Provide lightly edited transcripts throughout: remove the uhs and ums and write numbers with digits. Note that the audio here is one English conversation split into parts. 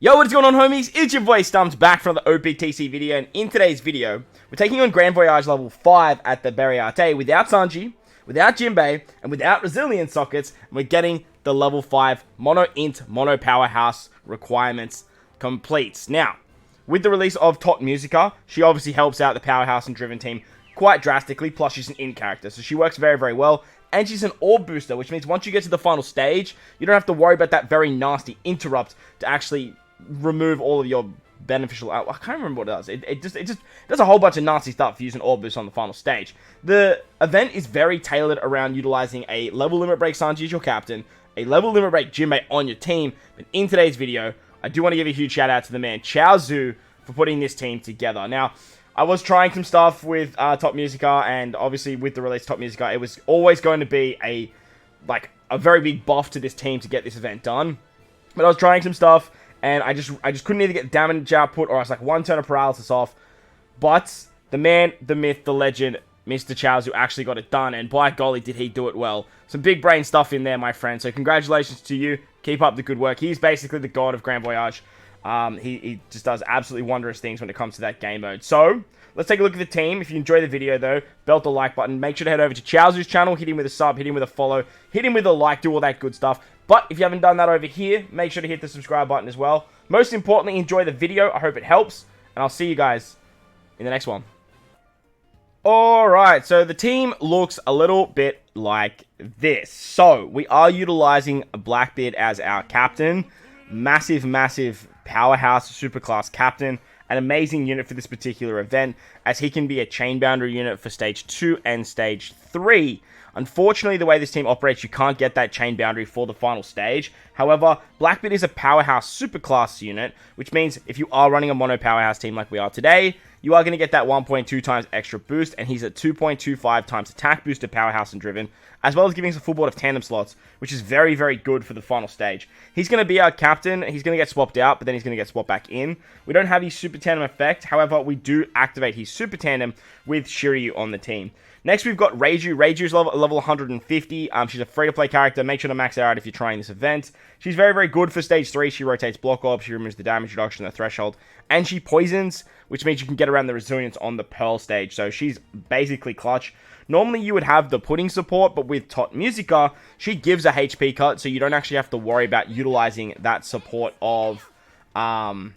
Yo, what is going on, homies? It's your boy Stumps back from the OPTC video, and in today's video, we're taking on Grand Voyage level 5 at the Bariate without Sanji, without Jinbei, and without Resilient Sockets, and we're getting the level 5 Mono Int, Mono Powerhouse requirements complete. Now, with the release of Tot Musica, she obviously helps out the Powerhouse and Driven team quite drastically, plus she's an in character, so she works very, very well. And she's an orb booster, which means once you get to the final stage, you don't have to worry about that very nasty interrupt to actually remove all of your beneficial I can't remember what it does. It just does a whole bunch of nasty stuff using orb boost on the final stage. The event is very tailored around utilizing a level limit break Sanji as your captain, a level limit break Jinbei on your team. But in today's video, I do want to give a huge shout out to the man Chaozu for putting this team together. Now, I was trying some stuff with Tot Musica, and obviously with the release of Tot Musica, it was always going to be a very big buff to this team to get this event done. But I was trying some stuff, and I just couldn't either get damage output, or I was like one turn of paralysis off. But the man, the myth, the legend, Mr. Chaozu actually got it done, and by golly did he do it well. Some big brain stuff in there, my friend, so congratulations to you. Keep up the good work. He's basically the god of Grand Voyage. He just does absolutely wondrous things when it comes to that game mode. So, let's take a look at the team. If you enjoy the video, though, belt the like button. Make sure to head over to Chaozu's channel, hit him with a sub, hit him with a follow, hit him with a like, do all that good stuff. But if you haven't done that over here, make sure to hit the subscribe button as well. Most importantly, enjoy the video. I hope it helps, and I'll see you guys in the next one. Alright, so the team looks a little bit like this. So, we are utilizing Blackbeard as our captain. Massive powerhouse superclass captain. An amazing unit for this particular event, as he can be a chain boundary unit for stage 2 and stage 3. Unfortunately, the way this team operates, you can't get that chain boundary for the final stage. However, Blackbeard is a powerhouse superclass unit, which means if you are running a mono powerhouse team like we are today, you are going to get that 1.2 times extra boost, and he's at 2.25 times attack boosted powerhouse and driven, as well as giving us a full board of tandem slots, which is very, very good for the final stage. He's going to be our captain. He's going to get swapped out, but then he's going to get swapped back in. We don't have his super tandem effect. However, we do activate his super tandem with Shiryu on the team. Next, we've got Reiju. Reiju's level 150. She's a free-to-play character. Make sure to max her out if you're trying this event. She's very, very good for stage 3. She rotates block orb. She removes the damage reduction, the threshold. And she poisons, which means you can get around the resilience on the Pearl stage. So she's basically clutch. Normally, you would have the pudding support, but with Tot Musica, she gives a HP cut, so you don't actually have to worry about utilizing that support of Reiju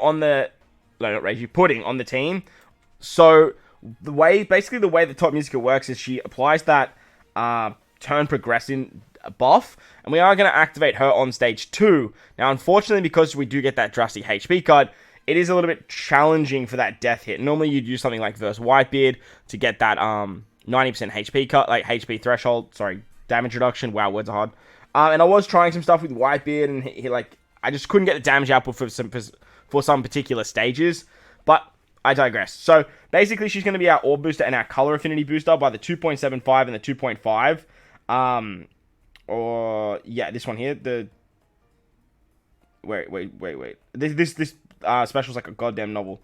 on the... No, not Reiju. Pudding on the team. So basically the way that Tot Musica works is she applies that turn progressing buff, and we are going to activate her on stage 2. Now, unfortunately, because we do get that drastic HP cut, it is a little bit challenging for that death hit. Normally, you'd use something like Verse Whitebeard to get that 90% HP cut, like HP threshold, damage reduction. Wow, words are hard. And I was trying some stuff with Whitebeard, and I just couldn't get the damage output for some particular stages, but I digress. So, basically, she's going to be our Orb Booster and our Color Affinity Booster by the 2.75 and the 2.5. This one here. Wait. This special's like a goddamn novel.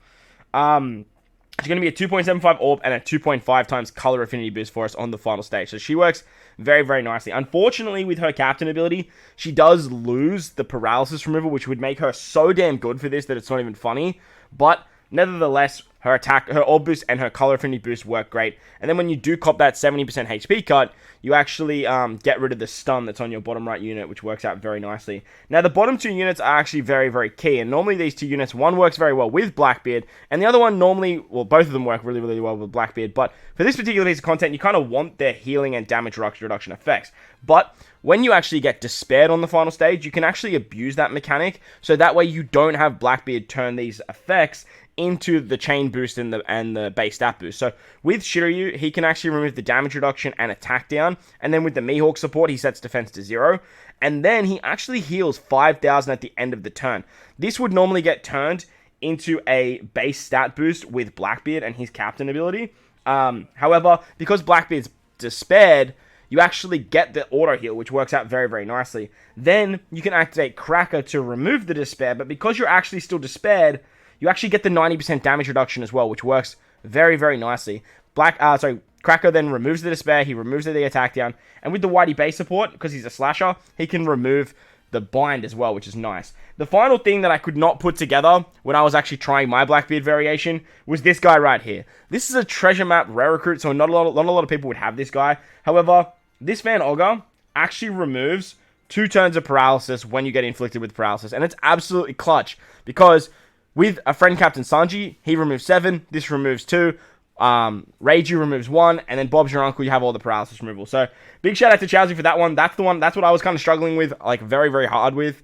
She's going to be a 2.75 Orb and a 2.5 times Color Affinity Boost for us on the final stage. So, she works very, very nicely. Unfortunately, with her Captain ability, she does lose the Paralysis Removal, which would make her so damn good for this that it's not even funny. But nevertheless, her attack, her Orb Boost, and her Color Affinity Boost work great. And then when you do cop that 70% HP cut, you actually get rid of the stun that's on your bottom right unit, which works out very nicely. Now, the bottom 2 units are actually very, very key. And normally these 2 units, one works very well with Blackbeard, and the other one normally, well, both of them work really, really well with Blackbeard. But for this particular piece of content, you kind of want their healing and damage reduction effects. But when you actually get despaired on the final stage, you can actually abuse that mechanic. So that way you don't have Blackbeard turn these effects into the chain boost and the base stat boost. So with Shiryu, he can actually remove the damage reduction and attack down, and then with the Mihawk support, he sets defense to 0, and then he actually heals 5,000 at the end of the turn. This would normally get turned into a base stat boost with Blackbeard and his captain ability. However, because Blackbeard's despaired, you actually get the auto heal, which works out very, very nicely. Then you can activate Cracker to remove the despair, but because you're actually still despaired, you actually get the 90% damage reduction as well, which works very, very nicely. Cracker then removes the despair, he removes the attack down, and with the Whitey base support, because he's a slasher, he can remove the bind as well, which is nice. The final thing that I could not put together when I was actually trying my Blackbeard variation was this guy right here. This is a treasure map rare recruit, so not a lot of people would have this guy. However, this Van Ogre actually removes 2 turns of paralysis when you get inflicted with paralysis, and it's absolutely clutch because with a friend Captain Sanji, he removes 7, this removes 2, Reiju removes 1, and then Bob's your uncle, you have all the paralysis removal. So big shout out to Chowsy for that one. That's what I was kind of struggling with, like very, very hard with,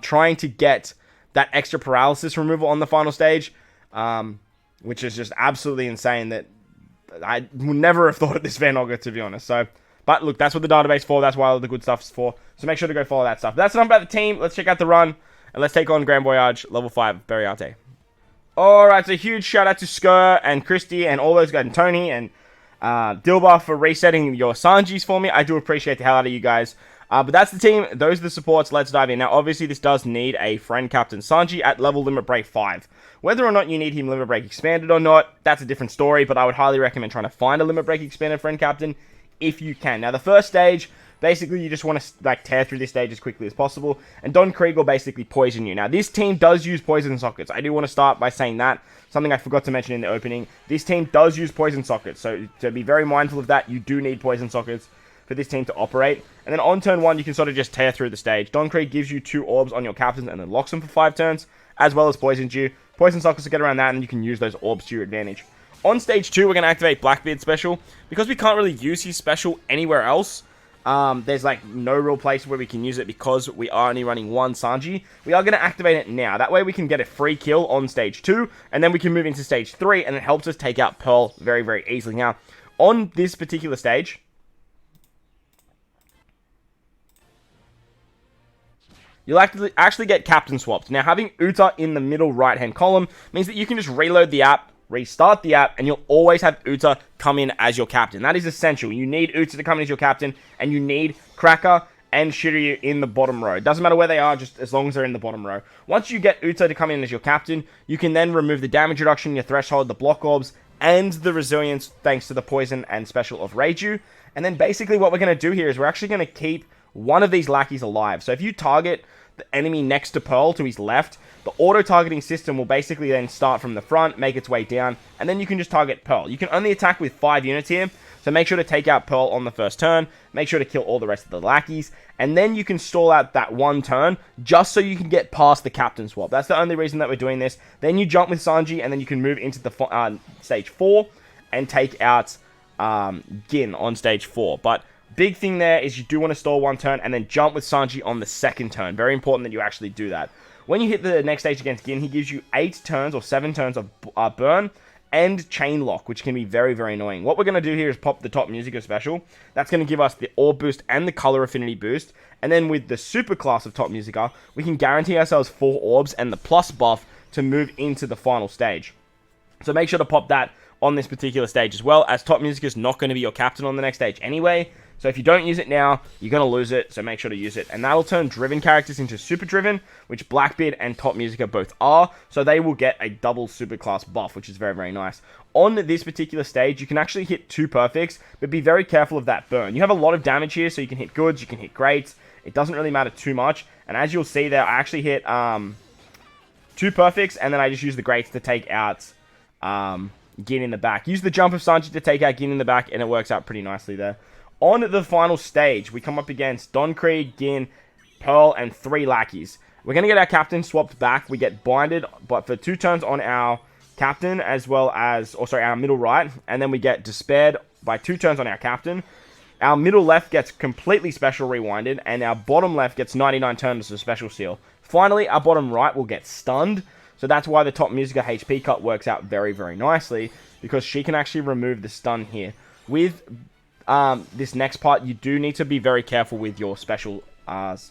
trying to get that extra paralysis removal on the final stage, which is just absolutely insane that I would never have thought of this Van Ogre, to be honest. So, but look, that's what the database is for, that's why all the good stuff is for, so make sure to go follow that stuff. But that's enough about the team. Let's check out the run, and let's take on Grand Voyage, level 5, Beriate. Alright, so huge shout out to Skur and Christy and all those guys, and Tony and Dilbar for resetting your Sanjis for me. I do appreciate the hell out of you guys. But that's the team. Those are the supports. Let's dive in. Now, obviously, this does need a friend Captain Sanji at level Limit Break 5. Whether or not you need him Limit Break expanded or not, that's a different story, but I would highly recommend trying to find a Limit Break expanded friend Captain if you can. Now, the first stage, basically, you just want to like tear through this stage as quickly as possible, and Don Krieg will basically poison you. Now, this team does use poison sockets. I do want to start by saying that. Something I forgot to mention in the opening. This team does use poison sockets, so to be very mindful of that, you do need poison sockets for this team to operate. And then on turn 1, you can sort of just tear through the stage. Don Krieg gives you 2 orbs on your captains and then locks them for 5 turns, as well as poisons you. Poison sockets to get around that, and you can use those orbs to your advantage. On stage 2, we're going to activate Blackbeard special. Because we can't really use his special anywhere else, there's like no real place where we can use it because we are only running 1 Sanji. We are going to activate it now. That way we can get a free kill on stage 2, and then we can move into stage 3, and it helps us take out Pearl very, very easily. Now, on this particular stage, you'll actually get captain swapped. Now, having Uta in the middle right-hand column means that you can just reload the app, restart the app, and you'll always have Uta come in as your captain. That is essential. You need Uta to come in as your captain, and you need Cracker and Shiryu in the bottom row. It doesn't matter where they are, just as long as they're in the bottom row. Once you get Uta to come in as your captain, you can then remove the damage reduction, your threshold, the block orbs, and the resilience thanks to the poison and special of Reiju. And then basically what we're going to do here is we're actually going to keep one of these lackeys alive. So if you target the enemy next to Pearl to his left, the auto-targeting system will basically then start from the front, make its way down, and then you can just target Pearl. You can only attack with 5 units here, so make sure to take out Pearl on the first turn, make sure to kill all the rest of the lackeys, and then you can stall out that 1 turn, just so you can get past the captain swap. That's the only reason that we're doing this. Then you jump with Sanji, and then you can move into the stage 4, and take out Gin on stage 4, but big thing there is you do want to stall 1 turn and then jump with Sanji on the second turn. Very important that you actually do that. When you hit the next stage against Gin, he gives you 8 turns or 7 turns of burn and chain lock, which can be very, very annoying. What we're going to do here is pop the Top Musica special. That's going to give us the orb boost and the color affinity boost. And then with the super class of Top Musica, we can guarantee ourselves 4 orbs and the plus buff to move into the final stage. So make sure to pop that on this particular stage as well, as Top Musica is not going to be your captain on the next stage anyway. So if you don't use it now, you're going to lose it, so make sure to use it. And that'll turn driven characters into super driven, which Blackbeard and Top Musica both are, so they will get a double super class buff, which is very, very nice. On this particular stage, you can actually hit 2 perfects, but be very careful of that burn. You have a lot of damage here, so you can hit goods, you can hit greats. It doesn't really matter too much. And as you'll see there, I actually hit 2 perfects, and then I just use the greats to take out Gin in the back. Use the jump of Sanji to take out Gin in the back, and it works out pretty nicely there. On the final stage, we come up against Don Krieg, Gin, Pearl, and 3 lackeys. We're going to get our captain swapped back. We get binded, but for 2 turns on our captain, as well as, our middle right, and then we get despaired by 2 turns on our captain. Our middle left gets completely special rewinded, and our bottom left gets 99 turns of special seal. Finally, our bottom right will get stunned, so that's why the Top Musica HP cut works out very, very nicely, because she can actually remove the stun here. With this next part, you do need to be very careful with your special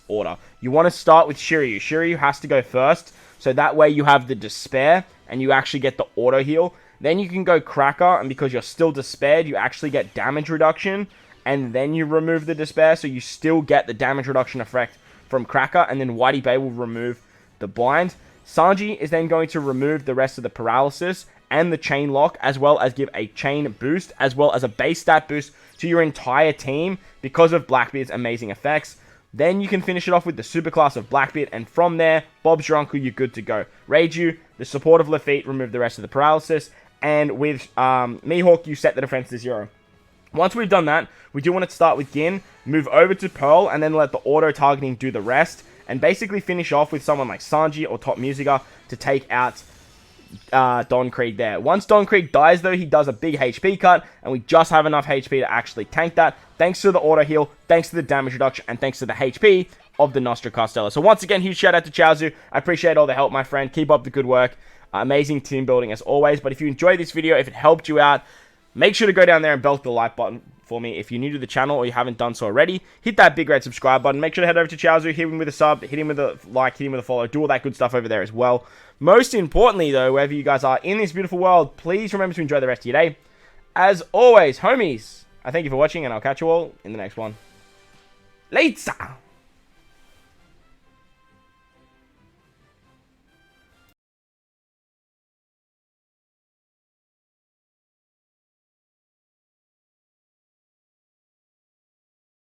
order. You want to start with Shiryu. Shiryu has to go first, so that way you have the despair, and you actually get the auto heal. Then you can go Cracker, and because you're still despaired, you actually get damage reduction, and then you remove the despair, so you still get the damage reduction effect from Cracker, and then Whitey Bay will remove the bind. Sanji is then going to remove the rest of the paralysis and the chain lock, as well as give a chain boost, as well as a base stat boost to your entire team because of Blackbeard's amazing effects. Then you can finish it off with the superclass of Blackbeard, and from there, Bob's your uncle, you're good to go. Reiju, the support of Lafitte, remove the rest of the paralysis, and with Mihawk, you set the defense to 0. Once we've done that, we do want to start with Gin, move over to Pearl, and then let the auto-targeting do the rest, and basically finish off with someone like Sanji or Top Musica to take out Don Krieg there. Once Don Krieg dies, though, he does a big HP cut, and we just have enough HP to actually tank that, thanks to the auto heal, thanks to the damage reduction, and thanks to the HP of the Nostra Carstella. So once again, huge shout out to Chaozu. I appreciate all the help, my friend. Keep up the good work. Amazing team building as always. But if you enjoyed this video, if it helped you out, make sure to go down there and belt the like button for me. If you're new to the channel or you haven't done so already, hit that big red subscribe button. Make sure to head over to Chaozu, hit him with a sub, hit him with a like, hit him with a follow, do all that good stuff over there as well. Most importantly, though, wherever you guys are in this beautiful world, please remember to enjoy the rest of your day. As always, homies, I thank you for watching, and I'll catch you all in the next one. Later!